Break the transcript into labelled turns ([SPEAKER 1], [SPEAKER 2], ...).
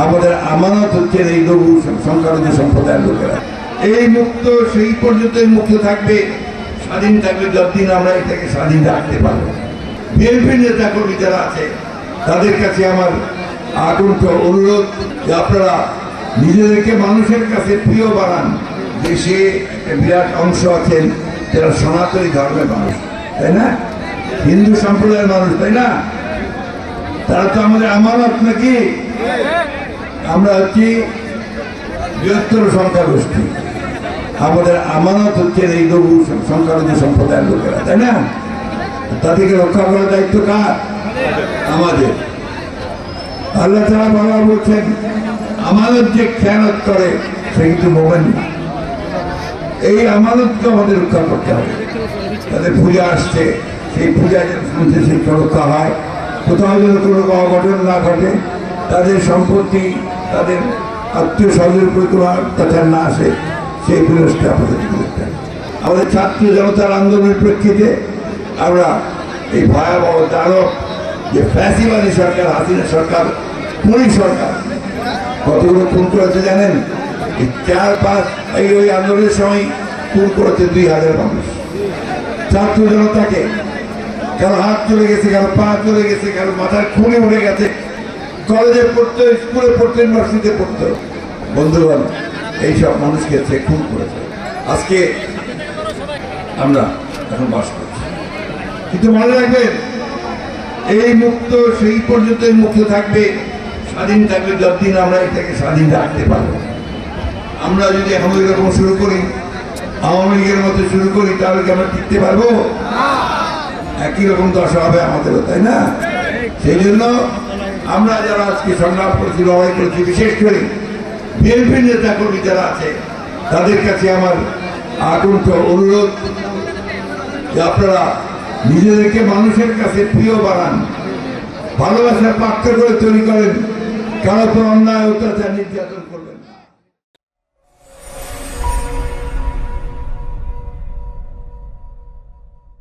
[SPEAKER 1] আমাদের আমানত হচ্ছে এই লঘু সংখ্যালঘু সম্প্রদায়ের লোকেরা। এই মুক্ত সেই পর্যন্তই মুক্ত থাকবে, স্বাধীন থাকবে যতদিন আমরা এটাকে স্বাধীন রাখতে পারবো। বিএনপির নেতা কর্মী যারা আছে তাদের কাছে আমার আকুণ্ঠ অনুরোধ যে আপনারা নিজেদেরকে মানুষের কাছে প্রিয় বানান। দেশে একটা বিরাট অংশ আছেন যারা সনাতনী ধর্মের মানুষ, তাই না? হিন্দু সম্প্রদায়ের মানুষ, তাই না? তারা তো আমাদের আমানত নাকি? আমরা হচ্ছি বৃহত্তর সংখ্যাগোষ্ঠী, আমাদের আমানত হচ্ছে এই লঘু সংখ্যালঘু সম্প্রদায়ের লোকেরা, তাই না? তাদেরকে রক্ষা করার দায়িত্ব কার? আমাদের। আল্লাহ তাআলা বারবার বলছেন আমানত যে খেয়ানত করে সে কিন্তু মোমেন না। এই আমানতকে আমাদের রক্ষা করতে হবে। তাদের পূজা আসছে, সেই পূজা যেন শান্তি রক্ষা হয়, কোথাও যেন কোনো অঘটন না ঘটে, তাদের সম্পত্তি তাদের আত্মীয় স্বজনের উপরে কোনো অত্যাচার না আসে, সেই ব্যবস্থা আমাদের করতে হবে। আমাদের ছাত্র জনতার আন্দোলনের প্রেক্ষিতে আমরা এই ভয়াবহ দানব যে ফ্যাসিবাদী সরকার, হাসিনা সরকার, পুলিশ সরকার কতগুলো খুন করেছে জানেন? এই 4-5 ওই আন্দোলনের সময় খুন করেছে 2000 মানুষ ছাত্র জনতাকে। কারো হাত চলে গেছে, কারো পা চলে গেছে, কারো মাথার খুনে উঠে গেছে, কলেজে পড়তো, স্কুলে পড়তো, ইউনিভার্সিটিতে পড়তো। বন্ধুগণ, এইসব মানুষকে সে খুন করেছে। আজকে আমরা এখন বাস করছি, কিন্তু মনে রাখবেন এই মুক্ত সেই পর্যন্তই মুক্ত থাকবে, স্বাধীন থাকবে যতদিন আমরা এটাকে স্বাধীন রাখতে পারবো। আমরা যদি এখন ওই রকম শুরু করি, আওয়ামী লীগের মতো শুরু করি, তাহলে কি আমরা টিকতে পারবো? একই রকম দশা হবে আমাদেরও, তাই না? সেই জন্য আমরা যারা আজকে সংগ্রাম করছি, লড়াই করছি, বিশেষ করে বিএনপির নেতা কর্মী যারা আছে তাদের কাছে আমার আকুণ্ঠ অনুরোধ যে আপনারা নিজেদেরকে মানুষের কাছে প্রিয় বানান, ভালোবাসার পাত্র করে তৈরি করেন, কারো তো অন্যায় অত্যাচার নির্যাতন